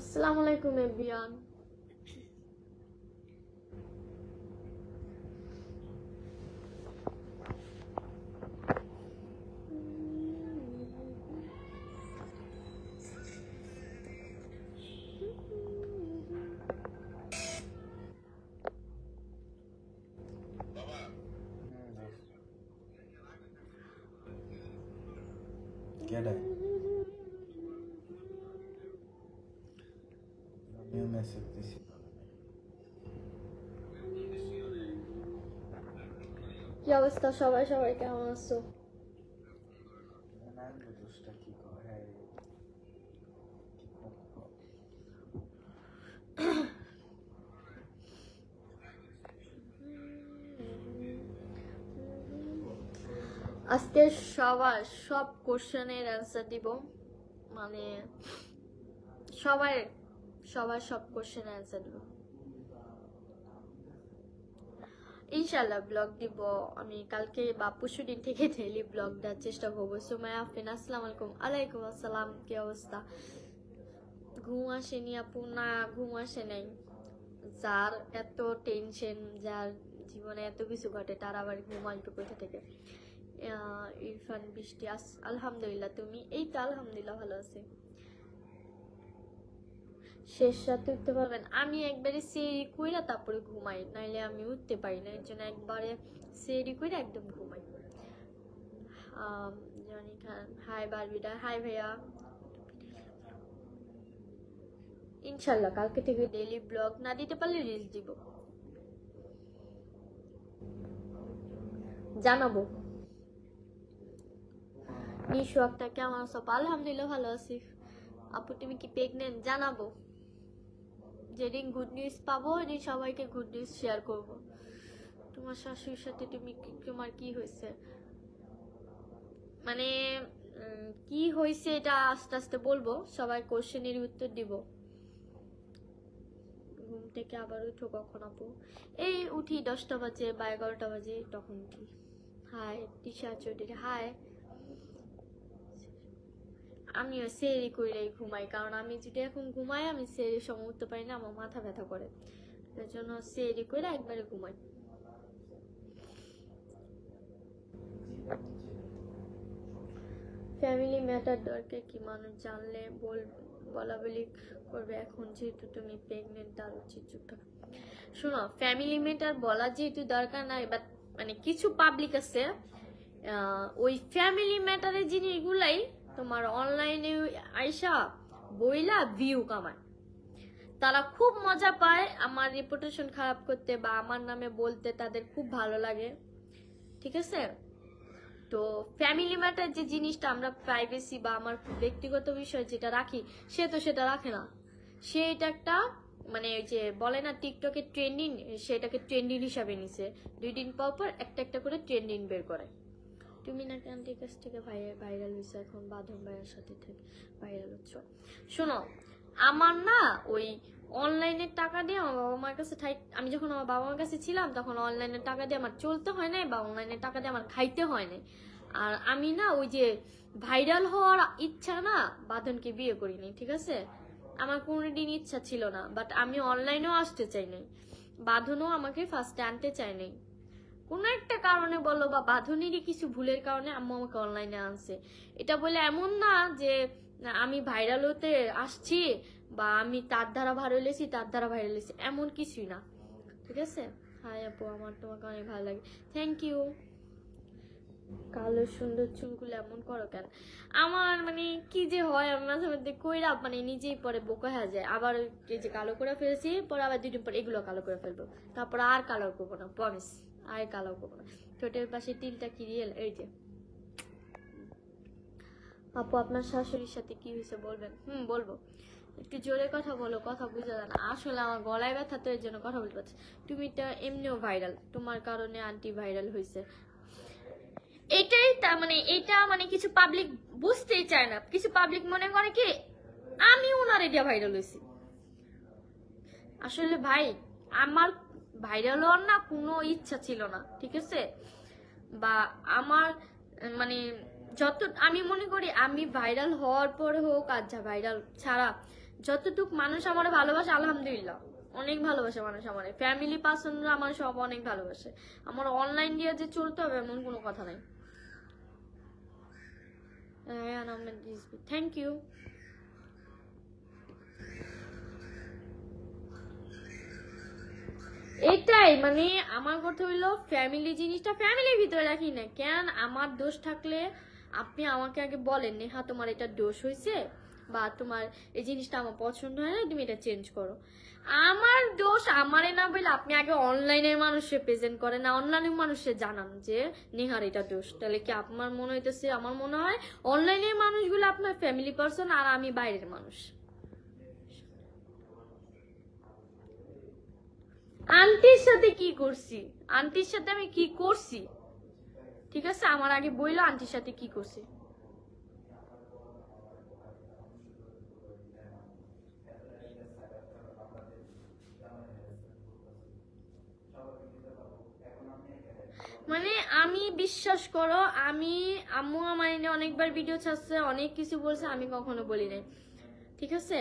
আসসালামু আলাইকুম এভরিওয়ান। কেডা আমিও মেসেজ দিছি। কি অবস্থা সবাই? সবাই কেমন আছো? দোষটা কি করে আজকে সব কোশ্চেনের অ্যান্সার দিব, মানে সবাই সব কোশ্চেনের অ্যান্সার দিব ইনশাল্লাহ। ব্লগ দিব আমি কালকে বা পরশুদিন থেকে ডেইলি ব্লগ দেওয়ার চেষ্টা করবো। সুমাইয়া আফরিন, আসসালামু আলাইকুম। আলাইকুম আসসালাম। কি অবস্থা? ঘুম আসেনি আপু? না, ঘুম আসে নাই। যার এত টেনশন, যার জীবনে এত কিছু ঘটে, তার আবার ঘুম আসবে কোথা থেকে? ইরফান বৃষ্টি, আলহামদুলিল্লাহ। তুমি? এই তো আলহামদুলিল্লাহ ভালো আছি। শেষ রাতে উঠতে পারবেন? আমি একবারে সেরি কইরা তারপরে ঘুমাই, নাইলে আমি উঠতে পারি না। এর জন্য একবারে সেরি কইরা একদম ঘুমাই। জনি খান, হাই বারবিটা, হাই ভাইয়া। ইনশাল্লাহ কালকে থেকে ডেইলি ব্লগ না দিতে পারলে রিলস দিব, জানাবো। নিশু আক্তার, কেমন আছো? আলহামদুলিল্লাহ ভালো আছি। আপু তুমি কি প্রেগনেন্ট? জানাবো। যেদিন গুড নিউজ পাবো ওইদিন সবাইকে গুড নিউজ শেয়ার করব। তোমার শাশুড়ির সাথে তোমার কি হয়েছে? মানে কি হয়েছে এটা আস্তে আস্তে বলবো, সবাই কোশ্চেনের উত্তর দিব। ঘুম থেকে আবার উঠো কখন আপু? এই উঠি 10টা বাজে বা 11টা বাজে, তখন উঠি। Hi Tisha Chowdhury, hi. আমিও সেরি কইরাই ঘুমাই, কারণ আমি যদি এখন ঘুমাই আমি সেরির সময় উঠতে পারি না, আমার মাথা ব্যথা করে। এর জন্য সেরি কইরা একবারে ঘুমাই। ফ্যামিলি ম্যাটার দরকার কি? মানুষ জানলে বলা বলি করবে। এখন যেহেতু তুমি প্রেগনেন্ট, তার উচিত চুপ থাকা। শোনো, ফ্যামিলি ম্যাটার বলা যেহেতু দরকার নাই, বাট মানে কিছু পাবলিক আছে ওই ফ্যামিলি ম্যাটারের জিনিসগুলাই তোমার অনলাইনে আইসা বইলা ভিউ কামায়। তারা খুব মজা পায় আমার রেপুটেশন খারাপ করতে বা আমার নামে বলতে, তাদের খুব ভালো লাগে। ঠিক আছে? তো ফ্যামিলি ম্যাটার যে জিনিসটা আমরা প্রাইভেসি বা আমার ব্যক্তিগত বিষয় যেটা রাখি, সে তো সেটা রাখে না। সে এটা একটা মানে ওই যে বলে না টিকটকে ট্রেন্ডিং, সেটাকে ট্রেন্ডিং হিসাবে নিছে। 2 দিন পর পর একটা করে ট্রেন্ডিং বের করে। তুমি নাকি আন্টির কাছ থেকে ভাইরাল হয়েছে, এখন বাঁধন ভাইয়ের সাথে থেকে ভাইরাল হচ্ছ। শোনো, আমার না ওই অনলাইনের টাকা দিয়ে আমার বাবা মার কাছে আমি যখন আমার বাবা মার কাছে ছিলাম তখন অনলাইনের টাকা দিয়ে আমার চলতে হয় নাই, বা অনলাইনের টাকা দিয়ে আমার খাইতে হয় নাই। আর আমি না ওই যে ভাইরাল হওয়ার ইচ্ছা না বাঁধনকে বিয়ে করিনি, ঠিক আছে? আমার কোনোদিন ইচ্ছা ছিল না, বাট আমি অনলাইনেও আসতে চাই নাই, বাঁধনও আমাকে ফার্স্টে আনতে চাই নাই। কোনো একটা কারণে বলো বা বাঁধনেরই কিছু ভুলের কারণে আম্মু আমাকে অনলাইনে আনছে। এটা বলে এমন না যে আমি ভাইরাল হতে আসছি বা আমি তার দ্বারা ভাইরাল হয়েছি, তার দ্বারা ভাইরাল হয়েছি, এমন কিছুই না। ঠিক আছে? হাই আপু, আমার তোমাকে অনেক ভালো লাগে। Thank you. কালো সুন্দর চুলগুলো এমন করো কেন? আমার মানে কি যে হয়, আমি মাঝে মধ্যে কইরা মানে নিজেই পরে বোকা হয়ে যায়। আবার এই যে কালো করে ফেলেছি, পরে আবার 2 দিন পর এগুলো কালো করে ফেলবো, তারপর আর কালো করবো না, প্রমিস। আর কালো করবো না। ঠোঁটের পাশে তিলটা কি রিয়েল? এই যে আপু, আপনার শাশুড়ির সাথে কি হয়েছে বলবেন? বলবো। একটু জোরে কথা বলো, কথা বুঝা যায় না। আসলে আমার গলায় ব্যথা, তো এর জন্য কথা বলতে পারছি। তুমি তো এমনিও ভাইরাল, তোমার কারণে আন্টি ভাইরাল হয়েছে। এটাই তা মানে এটা মানে কিছু পাবলিক বুঝতেই চায় না। কিছু পাবলিক মনে করে কি আমি ওনার এটা ভাইরাল হয়েছি। আসলে ভাই, আমার ভাইরাল হওয়ার না কোনো ইচ্ছা ছিল না, ঠিক আছে? বা আমার মানে যত আমি মনে করি আমি ভাইরাল হওয়ার পরে হোক আর যা ভাইরাল ছাড়া যতটুক মানুষ আমার ভালোবাসে আলহামদুলিল্লাহ, অনেক ভালোবাসে মানুষ আমার, ফ্যামিলি পার্সনরা আমার সব অনেক ভালোবাসে। আমার অনলাইন দিয়ে যে চলতে হবে এমন কোনো কথা নাই। Thank you. এটাই মানে আমার কথা হইলো ফ্যামিলি জিনিসটা ফ্যামিলির ভিতরে রাখি না কেন। আমার দোষ থাকলে আপনি আমাকে আগে বলেন, নেহা তোমার এটা দোষ হয়েছে বা তোমার এই জিনিসটা আমার পছন্দ হয় না, তুমি এটা চেঞ্জ করো। আমার দোষ আমারে না বলে আপনি আগে অনলাইনের মানুষে প্রেজেন্ট করেন, না অনলাইনের মানুষে জানান যে নেহার এটা দোষ। তাহলে কি আপনার মনে হইতেছে, আমার মনে হয় অনলাইনের মানুষগুলো আপনার ফ্যামিলি পার্সন আর আমি বাইরের মানুষ। আন্টির সাথে কি করছি, আন্টির সাথে আমি কি করছি, ঠিক আছে আমার আগে বইলো আন্টির সাথে কি করছি। মানে আমি বিশ্বাস করো, আমি আম্মু আমার এনে অনেকবার ভিডিও ছাড়ছে, অনেক কিছু বলছে, আমি কখনো বলি নাই, ঠিক আছে।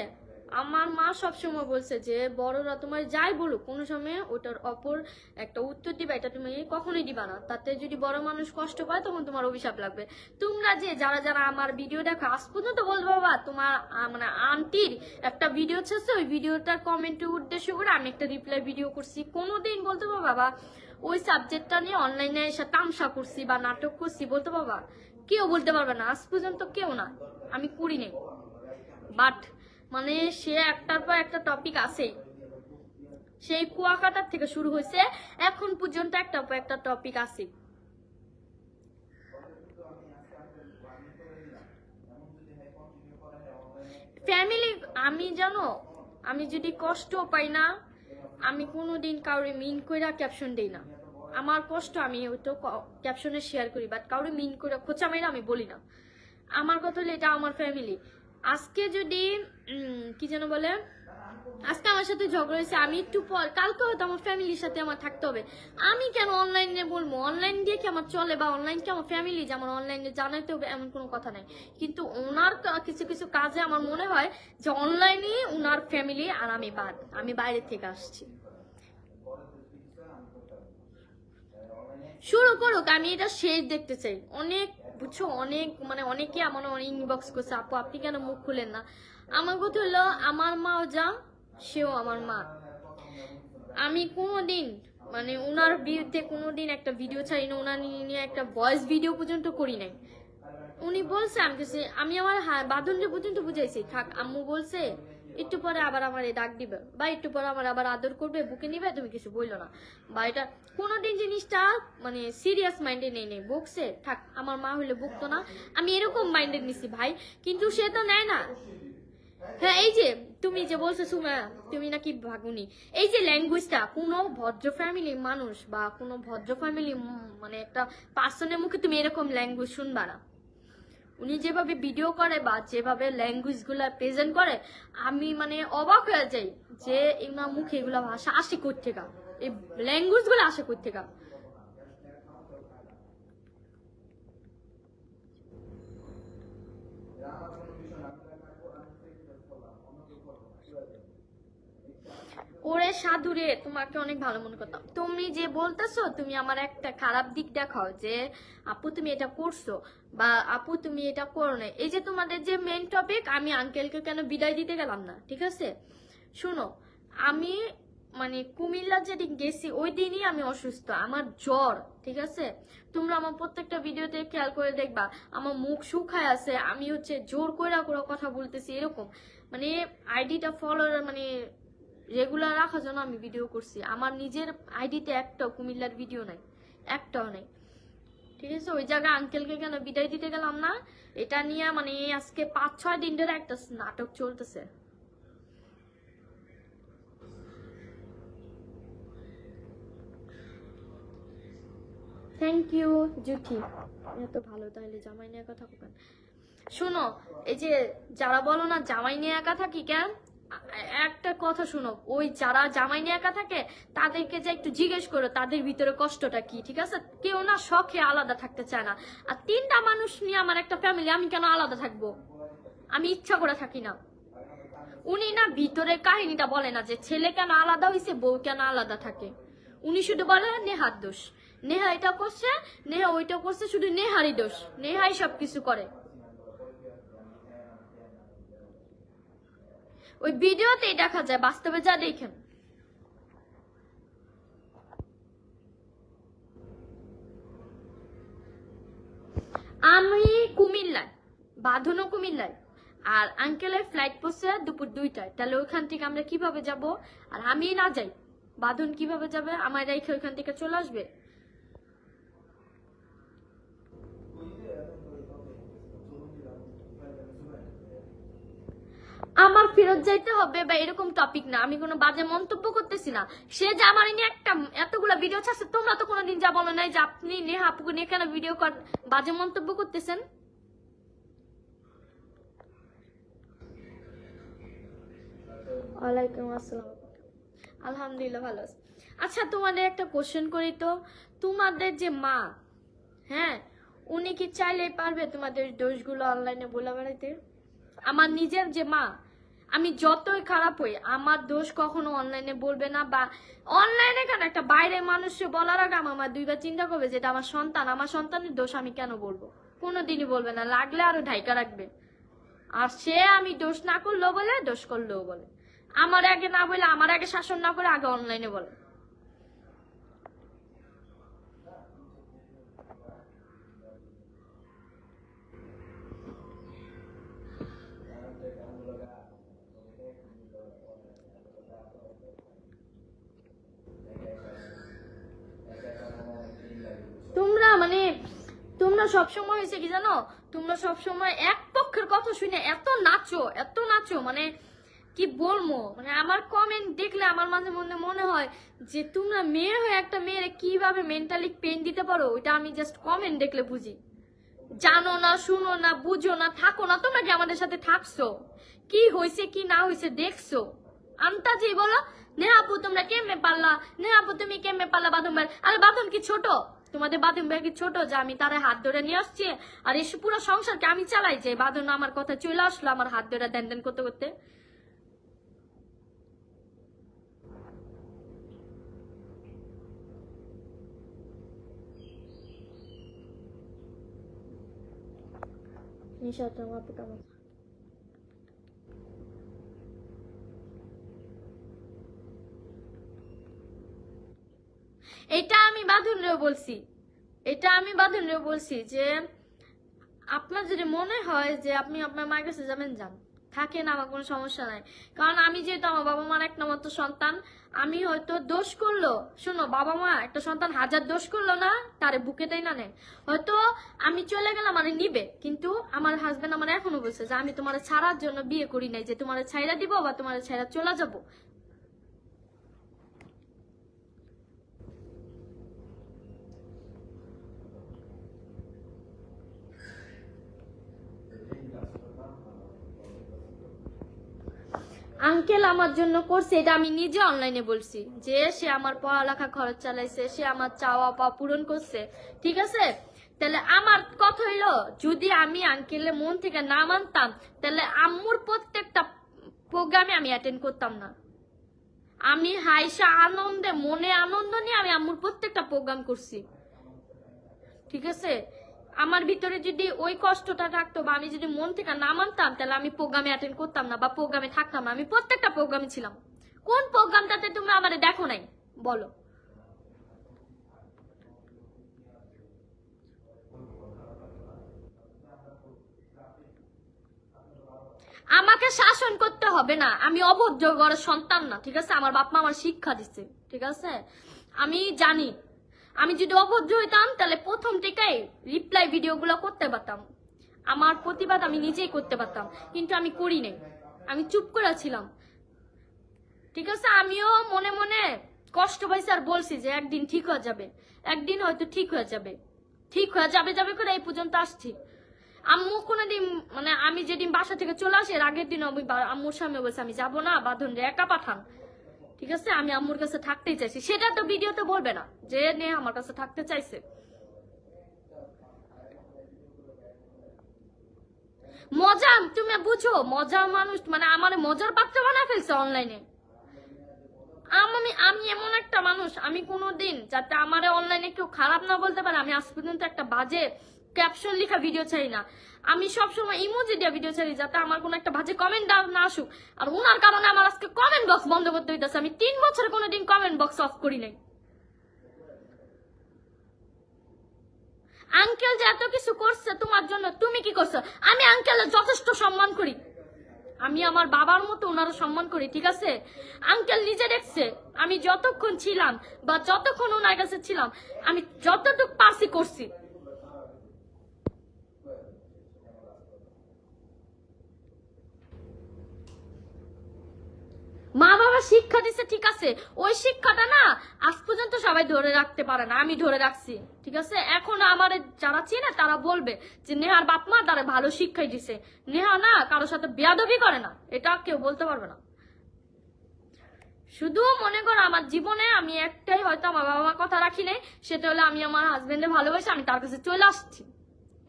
আমার মা সবসময় বলছে যে বড়রা তোমার যাই বলুক কোনো সময় ওটার অপর একটা উত্তর দিবা, এটা তুমি কখনোই দিবা না, তাতে যদি বড় মানুষ কষ্ট পায় তখন তোমার অভিশাপ লাগবে। তোমরা যে যারা যারা আমার ভিডিও দেখো আজ পর্যন্ত বলবো বাবা তোমার মানে আন্টির একটা ভিডিও ছাড়ছে, ওই ভিডিওটার কমেন্টের উদ্দেশ্য করে আমি একটা রিপ্লাই ভিডিও করছি, কোনোদিন বলতে পারো বাবা ওই সাবজেক্টটা নিয়ে অনলাইনে এসে তামসা করছি বা নাটক করছি, বলতে বাবা কেউ বলতে পারবে না, আজ পর্যন্ত কেউ না, আমি করি নাই। বাট মানে সে একটার পর একটা টপিক আছেই, সেই কুয়াকাটার থেকে শুরু হয়েছে এখন পর্যন্ত একটার পর একটা টপিক আছে। ফ্যামিলি আমি জানো, আমি যদি কষ্ট পাই না আমি কোনোদিন কাউরে মিন কইরা ক্যাপশন দেই না। আমার কষ্ট আমি হয়তো ক্যাপশনে শেয়ার করি, বাট কাউরে মিন করে খোঁচা মাইরা আমি বলি না। আমার কথা হলো এটা আমার ফ্যামিলি। আজকে যদি কি যেন বলে, আজকে আমার সাথে ঝগড়া হয়েছে, আমি একটু পর কালকে হয়তো আমার ফ্যামিলির সাথে আমার থাকতে হবে, আমি কেন অনলাইনে বলবো? অনলাইন দিয়ে কি আমার চলে বা অনলাইন কি আমার ফ্যামিলি যে আমার অনলাইনে জানাইতে হবে এমন কোনো কথা নাই। কিন্তু ওনার কিছু কিছু কাজে আমার মনে হয় যে অনলাইনে ওনার ফ্যামিলি আর আমি বাদ, আমি বাইরে থেকে আসছি। শুরু করুক, আমি এটা শেষ দেখতে চাই। অনেক বুঝছো, অনেক মানে অনেকে আমার ইনবক্স করছে আপু আপনি কেন মুখ খুলেন না। আমার কথা হলো আমার মাও যা সেও আমার মা, আমি কোনোদিন মানে ওনার বিরুদ্ধে কোনোদিন একটা ভিডিও ছাড়ি না, ওনার নিয়ে একটা ভয়েস ভিডিও পর্যন্ত করি নাই। উনি বলছে আমি কাছে আমি আমার বাঁধনরে পর্যন্ত বুঝাইছি থাক, আম্মু বলছে একটু পরে আবার আমার ডাক দিবে বা একটু পরে আমার আবার আদর করবে, বুকে নিবে, তুমি কিছু বললো না বা এটা কোনোদিন জিনিসটা মানে সিরিয়াস মাইন্ডে নেই বকছে থাক, আমার মা হইলে বকতো না, আমি এরকম মাইন্ডে নিছি ভাই, কিন্তু সে তো নেয় না। হ্যাঁ এই যে তুমি যে বলছো সুমা তুমি নাকি ভাগুনি, এই যে ল্যাঙ্গুয়েজটা কোনো ভদ্র ফ্যামিলির মানুষ বা কোনো ভদ্র ফ্যামিলি মানে একটা পার্সনের মুখে তুমি এরকম ল্যাঙ্গুয়েজ শুনবা না। উনি যেভাবে ভিডিও করে বা যেভাবে ল্যাঙ্গুয়েজ গুলা প্রেজেন্ট করে আমি মানে অবাক হয়ে যাই যে এগুলোর মুখে এগুলা ভাষা আসে কই থেকে, এই ল্যাঙ্গুয়েজ গুলো আসে কই থেকে। ওরে সাধুরে তোমাকে অনেক ভালো মনে করতাম, তুমি যে বলতেছো তুমি আমার একটা খারাপ দিক দেখাও যে আপু তুমি এটা করছো বা আপু তুমি এটা করো না, এই যে তোমাদের যে মেন টপিক আমি আঙ্কেলকে কেন বিদায় দিতে গেলাম না, ঠিক আছে শুনো, আমি মানে কুমিল্লা যেদিন গেছি ওই দিনই আমি অসুস্থ, আমার জ্বর, ঠিক আছে। তোমরা আমার প্রত্যেকটা ভিডিওতে খেয়াল করে দেখবা আমার মুখ শুকায় আছে, আমি হচ্ছে জোর করে কথা বলতেছি এরকম, মানে আইডিটা ফলোয়ার মানে রেগুলার রাখার জন্য আমি ভিডিও করছি, আমার নিজের আইডিতে একটাও কুমিল্লার ভিডিও নাই, একটাও নাই, ঠিক আছে। ওই জায়গায় আঙ্কেলকে কেন বিদায় দিতে গেলাম না এটা নিয়ে মানে আজকে 5-6 দিন ধরে একটা নাটক চলতেছে। থ্যাংক ইউ জুথি, এত ভালো, তাহলে জামাই নিয়ে একা থাকো কেন? শোনো এই যে যারা বলো না জামাই নিয়ে একা থাকি কেন, একটা কথা শুনো, ওই যারা জামাই নিয়ে একা থাকে তাদেরকে যে একটু জিজ্ঞেস করো তাদের ভিতরে কষ্টটা কি, ঠিক আছে। কেউ না শখে আলাদা থাকতে চায় না, আর 3টা মানুষ নিয়ে আমার একটা ফ্যামিলি, আমি কেন আলাদা থাকবো? আমি ইচ্ছা করে থাকি না। উনি না ভিতরে কাহিনীটা বলে না যে ছেলে কেন আলাদা হয়েছে, বউ কেন আলাদা থাকে। উনি শুধু বলে নেহার দোষ, নেহা এটা করছে, নেহা ওইটা করছে, শুধু নেহারই দোষ, নেহাই সবকিছু করে। ওই ভিডিওতেই দেখা যায়, বাস্তবে যা দেখেন। আমি কুমিল্লায়, বাঁধনও কুমিল্লায়, আর আঙ্কেলের ফ্লাইট পড়ছে দুপুর 2টায়। তাহলে ওইখান থেকে আমরা কিভাবে যাব? আর আমি না যাই, বাঁধন কিভাবে যাবে? আমার রেখে ওইখান থেকে চলে আসবে? আমার ফেরত যাইতে হবে বা এরকম টপিক না, আমি কোনো বাজে মন্তব্য করতেছি না। সে যে আমার নিয়ে একটা এতগুলা ভিডিও ছাড়ছে, তোমরা তো কোনোদিন যা বলো নাই যে আপনি নেহা আপুকে নিয়ে কেন ভিডিও বাজে মন্তব্য করতেছেন। ওয়ালাইকুম আসসালাম, আলহামদুলিল্লাহ ভালো আছি। আচ্ছা তোমাদের একটা কোশ্চেন করি তো, তোমাদের যে মা, হ্যাঁ, উনি কি চাইলে পারবে তোমাদের দোষগুলো অনলাইনে বলে বেড়াইতে? আমার নিজের যে মা, আমি যতই খারাপ হই আমার দোষ কখনো অনলাইনে বলবে না। বা অনলাইনে কেন, একটা বাইরের মানুষকে বলার আগে আমার দুইবার চিন্তা করবে যেটা আমার সন্তান, আমার সন্তানের দোষ আমি কেন বলবো। কোনোদিনই বলবে না, লাগলে আরো ঢাইকা রাখবে। আর সে আমি দোষ না করলেও বলে, দোষ করলেও বলে। আমার আগে না বলে, আমার আগে শাসন না করে আগে অনলাইনে বলে। তোমরা সবসময় হয়েছে কি জানো, তোমরা সবসময় এক পক্ষের কথা শুনে এত নাচো, এত নাচো, মানে কি বলবো, মানে আমার কমেন্ট দেখলে আমার মাঝে মধ্যে মনে হয় যে তোমরা মেয়ে হয়ে একটা মেয়ের কিভাবে মেন্টালি পেন দিতে পারো, ওইটা আমি জাস্ট কমেন্ট দেখলে বুঝি। জানো না, শুনো না, বুঝো না, থাকো না, তোমরা কি আমাদের সাথে থাকছো? কি হয়েছে কি না হয়েছে দেখছো? আন্তাজি বলো, নেহা আপু তোমরা কেমনে পারলা, নেহা আপু তুমি কেমনে পারলা বাঁধন ভাই? আরে বাঁধন কি ছোট? তোমাদের বাঁধন ভাই কি ছোট যে আমি তারে হাত ধরে নিয়ে আসছি আর এসে পুরো সংসারকে আমি চালাই? যে বাঁধন আমার কথা চলে আসলো আমার হাত ধরে দেন দেন করতে করতে। নিশা তোমার আপু কেমন? এটা আমি বাঁধনরেও বলছি, এটা আমি বাঁধনরেও বলছি যে আপনার যদি মনে হয় যে আপনি আপনার মায়ের কাছে যাবেন, যান, থাকেন, আমার কোনো সমস্যা নাই। কারণ আমি যেহেতু আমার বাবা মার এক নম্বর সন্তান, আমি হয়তো দোষ করলো, শোনো, বাবা মা একটা সন্তান হাজার দোষ করলো না তারে বুকে দেয় না নেয়। হয়তো আমি চলে গেলাম মানে নিবে, কিন্তু আমার হাজবেন্ড আমার এখনো বলছে যে আমি তোমার ছাড়ার জন্য বিয়ে করি নাই, যে তোমার ছাইরা দিব বা তোমার ছাইরা চলে যাবো। আঙ্কেল আমার জন্য করছে, এটা আমি নিজে অনলাইনে বলছি যে সে আমার পড়ালেখা খরচ চালাইছে, সে আমার চাওয়া পাওয়া পূরণ করছে, ঠিক আছে? তাহলে আমার কথা হইলো, যদি আমি আঙ্কেলের মন থেকে না মানতাম তাহলে আম্মুর প্রত্যেকটা প্রোগ্রামে আমি অ্যাটেন্ড করতাম না। আমি হাইসা আনন্দে, মনে আনন্দ নিয়ে আমি আম্মুর প্রত্যেকটা প্রোগ্রাম করছি, ঠিক আছে? আমার ভিতরে যদি ওই কষ্টটা থাকতো বা আমি যদি মন থেকে না মানতাম তাহলে আমি প্রোগ্রামে অ্যাটেন্ড করতাম না বা প্রোগ্রামে থাকতাম না। আমি প্রত্যেকটা প্রোগ্রামে ছিলাম। কোন প্রোগ্রামটাতে তুমি আমারে দেখো নাই বলো? আমাকে শাসন করতে হবে না, আমি অভদ্র ঘরের সন্তান না, ঠিক আছে? আমার বাপ মা আমার শিক্ষা দিচ্ছে, ঠিক আছে? আমি জানি আমি যদি অভদ্র হইতাম তাহলে প্রথম থেকেই রিপ্লাই ভিডিওগুলো করতে পারতাম, আমার প্রতিবাদ আমি নিজেই করতে পারতাম, কিন্তু আমি করি নাই, আমি চুপ করে ছিলাম, ঠিক আছে? আমিও মনে মনে কষ্ট পাইছি আর বলছি যে একদিন ঠিক হয়ে যাবে, একদিন হয়তো ঠিক হয়ে যাবে, ঠিক হয়ে যাবে যাবে করে এই পর্যন্ত আসছি। আম্মু কোনোদিন, মানে আমি যেদিন বাসা থেকে চলে আসি এর আগের দিন আমি আম্মুর সামনে বলছি আমি যাবো না, বাঁধন রে একা পাঠান, ঠিক আছে? আমি আম্মুর কাছে থাকতেই চাইছি, সেটা তো ভিডিওতে বলবে না যে নে আমার কাছে থাকতে চাইছে। মজা, তুমি বুঝো মজা মানুষ মানে আমার মজার পাত্র বানায় ফেলছে অনলাইনে। আমি এমন একটা মানুষ, আমি কোনোদিন যাতে আমার অনলাইনে কেউ খারাপ না বলতে পারে, আমি আজ পর্যন্ত একটা বাজে ক্যাপশন লেখা ভিডিও চাই না। আমি সবসময় ইমোজি দিয়ে ভিডিও চাই যাতে আমার কোনো একটা বাজে কমেন্ট না আসুক। আর উনার কারণে আমার আজকে কমেন্ট বক্স বন্ধ করতে হইতেছে। আমি 3 বছরে কোনোদিন কমেন্ট বক্স অফ করি নাই। আঙ্কেল যে এত কিছু করছে তোমার জন্য, তুমি কি করছো? আমি আঙ্কেলের যথেষ্ট সম্মান করি, আমি আমার বাবার মতো ওনারও সম্মান করি, ঠিক আছে? আঙ্কেল নিজে দেখছে আমি যতক্ষণ ছিলাম বা যতক্ষণ ওনার কাছে ছিলাম আমি যতটুকু পারছি করছি। মা বাবা শিক্ষা দিছে, ঠিক আছে, ওই শিক্ষাটা না আজ পর্যন্ত সবাই ধরে রাখতে পারে না, আমি ধরে রাখছি, ঠিক আছে? এখন আমার যারা চিনে তারা বলবে যে নেহার বাপ মা তারা ভালো শিক্ষাই দিছে, নেহা না কারোর সাথে বেয়াদবি করে না, এটা কেউ বলতে পারবে না। শুধু মনে করো আমার জীবনে আমি একটাই হয়তো আমার বাবা মা কথা রাখি নাই, সেটা হলো আমি আমার হাজবেন্ডে ভালোবাসি, আমি তার কাছে চলে আসছি,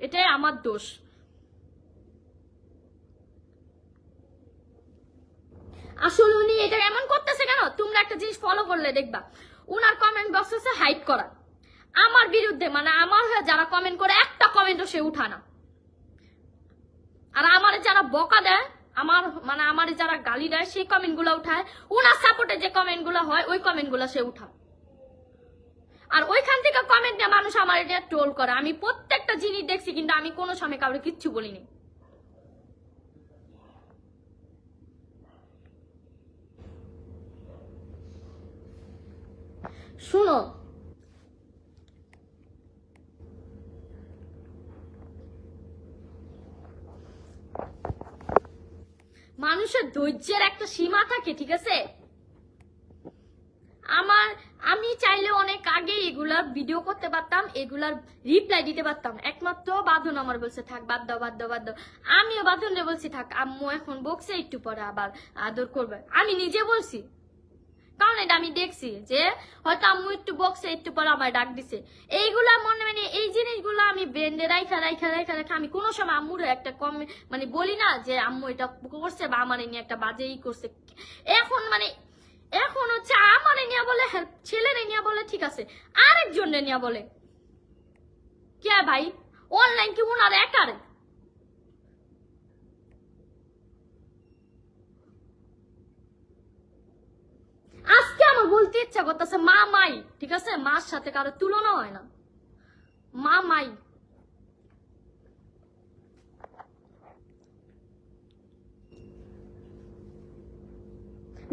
এটাই আমার দোষ। আসলে উনি এটা এমন করতেছে কেন? তোমরা একটা জিনিস ফলো করলে দেখবা উনার কমেন্ট বক্স হচ্ছে হাইড করা। আমার বিরুদ্ধে মানে আমার হয়ে যারা কমেন্ট করে একটা কমেন্টও সে উঠায় না। আর আমার যারা বকা দেয়, আমার মানে আমার যারা গালি দেয় সেই কমেন্ট গুলো উঠায়। উনার সাপোর্টে যে কমেন্ট গুলো হয় ওই কমেন্ট গুলো সে উঠায়। আর ওইখান থেকে কমেন্ট দিয়ে মানুষ আমার এটা ট্রোল করে। আমি প্রত্যেকটা জিনিস দেখছি কিন্তু আমি কোনো সময় কাউকে কিচ্ছু বলিনি। শুনো, মানুষের ধৈর্যের একটা সীমা থাকে, ঠিক আছে? আমি চাইলে অনেক আগে এগুলার ভিডিও করতে পারতাম, এগুলার রিপ্লাই দিতে পারতাম, একমাত্র বাঁধন আমার বলছে থাক বাদ দাও বাদ দাও বাদ দাও। আমিও বাঁধনে বলছি থাক, আম্মু এখন বকছে একটু পরে আবার আদর করবে, আমি নিজে বলছি, কারণ এটা আমি দেখছি যে হয়তো আম্মু একটু বকছে একটু পরে আমার ডাক দিছে। এইগুলা মনে মানে এই জিনিসগুলো আমি ব্রেন্ডে রাইখা রাইখা রাইখা রাখা আমি কোনো সময় আম্মুর একটা কম মানে বলি না যে আম্মু এটা করছে বা আমার নিয়ে একটা বাজে ই করছে। এখন মানে এখন হচ্ছে আমার নিয়ে বলে, ছেলের নিয়ে বলে, ঠিক আছে, আরেকজনের নিয়ে বলে কে ভাই? অনলাইন কি উনার একার? আজকে আমার বলতে ইচ্ছা করতেছে মা মাই, ঠিক আছে? মার সাথে কারো তুলনা হয় না, মা মাই।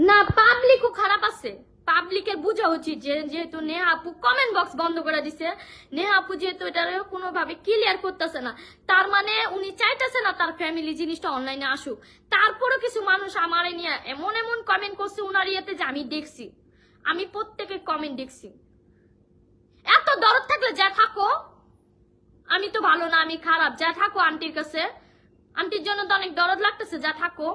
না পাবলিকও খারাপ আছে, পাবলিকের বোঝা উচিত যে যেহেতু নেহা আপু কমেন্ট বক্স বন্ধ করে দিছে, নেহা আপু যেহেতু এটা কোনোভাবে ক্লিয়ার করতেছে না, তার মানে উনি চাইতেছে না তার ফ্যামিলি জিনিসটা অনলাইনে আসুক। তারপরও কিছু মানুষ আমার নিয়ে এমন এমন কমেন্ট করছে উনার ইয়েতে যে আমি দেখছি, আমি প্রত্যেকের কমেন্ট দেখছি। এত দরদ থাকলে যা থাকো, আমি তো ভালো না আমি খারাপ, যা থাকো আন্টির কাছে, আন্টির জন্য তো অনেক দরদ লাগতেছে, যা থাকো।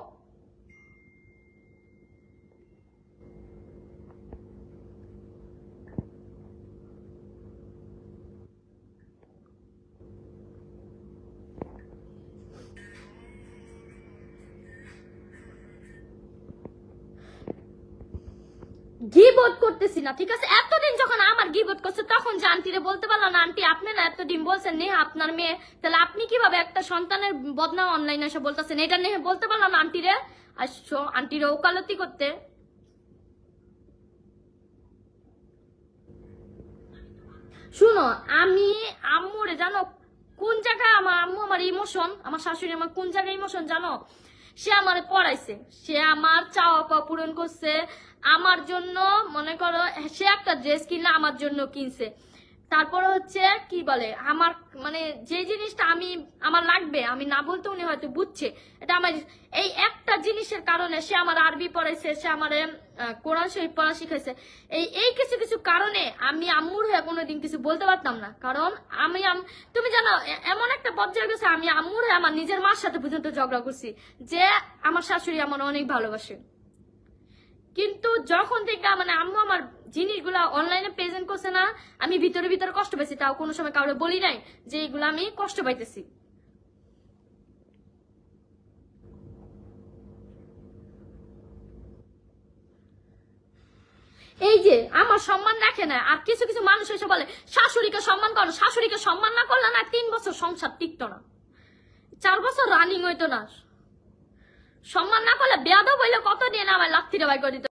গিবত করতেছি না, ঠিক আছে? এতদিন যখন আমার গিবত করছে তখন যে আন্টিরে বলতে পারলো না আন্টি আপনি না এতদিন বলছেন নেহা আপনার মেয়ে, তাহলে আপনি কিভাবে একটা সন্তানের বদনাম অনলাইনে এসে বলতেছেন? এটা নেহা বলতে পারলো না আন্টিরে? আসছো আন্টিরে ওকালতি করতে। শুনো, আমি আম্মুরে জানো কোন জায়গায় আমার আম্মু আমার ইমোশন, আমার শাশুড়ি আমার কোন জায়গায় ইমোশন জানো? সে আমার পড়াইছে, সে আমার চাওয়া পাওয়া পূরণ করছে আমার জন্য। মনে করো সে একটা ড্রেস কিনলে আমার জন্য কিনছে, তারপরে হচ্ছে কি বলে আমার মানে যে জিনিসটা আমি আমার লাগবে আমি না বলতে উনি হয়তো বুঝছে এটা আমার। এই একটা জিনিসের কারণে সে আমার আরবি পড়াইছে, সে আমার কোরআন শরীফ পড়া শিখাইছে। এই এই কিছু কিছু কারণে আমি আম্মুর হয়ে কোনোদিন কিছু বলতে পারতাম না, কারণ আমি তুমি জানো এমন একটা পর্যায়ে গেছে আমি আম্মুর হয়ে আমার নিজের মার সাথে পর্যন্ত ঝগড়া করছি যে আমার শাশুড়ি আমার অনেক ভালোবাসে। কিন্তু যখন থেকে মানে আম্মু আমার জিনিসগুলা অনলাইনে প্রেজেন্ট করছে না, আমি ভিতরে ভিতরে কষ্ট পাইছি, তাও কোনো সময় কাউকে বলি নাই যে এইগুলো আমি কষ্ট পাইতেছি। এই যে আমার সম্মান রাখে না, আর কিছু কিছু মানুষ এসে বলে শাশুড়িকে সম্মান করো, শাশুড়িকে সম্মান না করলে না 3 বছর সংসার টিকতো না, 4 বছর রানিং হইতো না। সম্মান না করলে বেয়াদব হইলে কত দিয়ে না আমার লাথিটা বাই করে দিত।